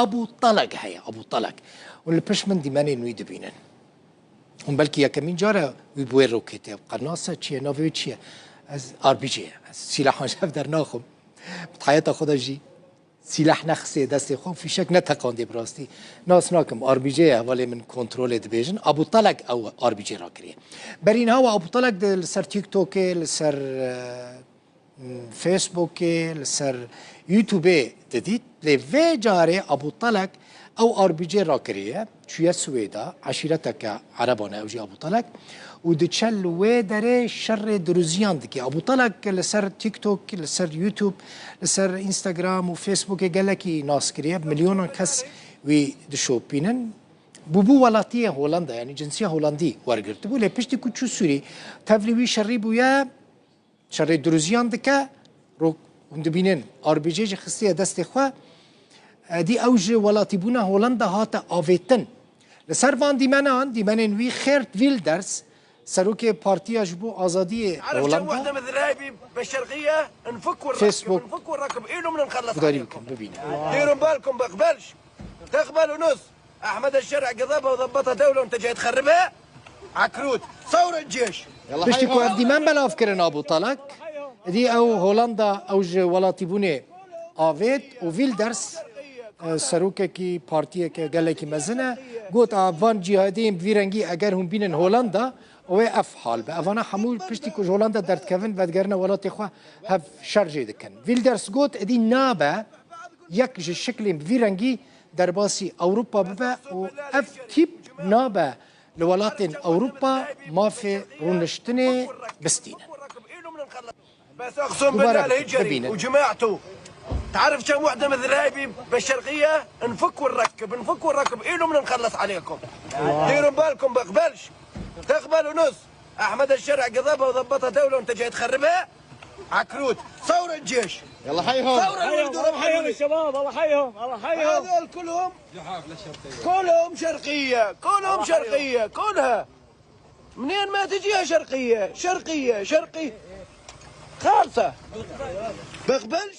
ابو طلق هيا ابو طلق والبش من ديماني نوي دبينن هم بلكي يا كمين جاره ويبويرو كتاب قناصه تشي نوفي تشي از ار بي جي سلاح شاف در ناخم بحياته خدا جي سلاح نخسي دستي خو في شك نتقاندي براستي ناس ناكم ار بي جي حواله من كنترول ديفيجن ابو طلق او ار بي جي راكري برين هوا ابو طلق سر تيك توك سر فيسبوك سر يوتيوب دديت لفي جاري ابو طلق او ار بي جي راكريه شويه سويدا عشيرتك عربانه او جي ابو طلق ودتشل ودري شر دروزيان دكي ابو طلق لسر تيك توك لسر يوتيوب لسر انستغرام وفيسبوك قالكي ناس كريه بمليون كس وي دشوبينن بوبو ولاتيه هولندا يعني جنسيه هولندي ورغرت بو لي بيشتي كوتشو سوري تافلي شري بويا شر دروزيان دكا رو وندبينن ار بي جي خصيه دست خو دي اوج ولاتيبونا هولندا هاتا افيتن لسر فان ديمانن وي خيرت ويلدرز سروكي بارتيا جبو ازاديه هولندا عرفت وحده من الذهبي بالشرقيه نفك والركب ايده من نخلص عليكم ديروا بالكم بقبلش تقبلوا نص احمد الشرع قضبها وضبطها دوله وانت جاي تخربها عكروت ثوره الجيش باش تكون ديمان بلا افكرنا ابو طلق دي او هولندا اوج ولاتيبوني افيت وفيلدرز سروکه کی پارتیه که گله کی مزنه گوت آوان جهادیم ویرنگی اگر هم بینن هولندا او اف حال به اوانا حمول پشتی که هولندا درد کفن ودگرنا ولات خو هف شرجه دکن ویلدرز گوت ادی نابه یک شکل ویرنگی در باسی اوروپا ببه و اف تیپ نابه لولات اوروپا ما في رونشتنه بستينه بس اقسم بالله الهجري وجماعته تعرف كم وحده من الذهبي بالشرقيه نفك والركب ايده من نخلص عليكم ديروا بالكم بقبلش تقبلوا نص احمد الشرع قضبها وضبطها دوله وانت جاي تخربها عكروت ثوره الجيش يلا حيهم ثوره الله حيهم الشباب الله حيهم الله حيهم هذول كلهم شرقيه كلها منين ما تجيها شرقيه خالصه بقبلش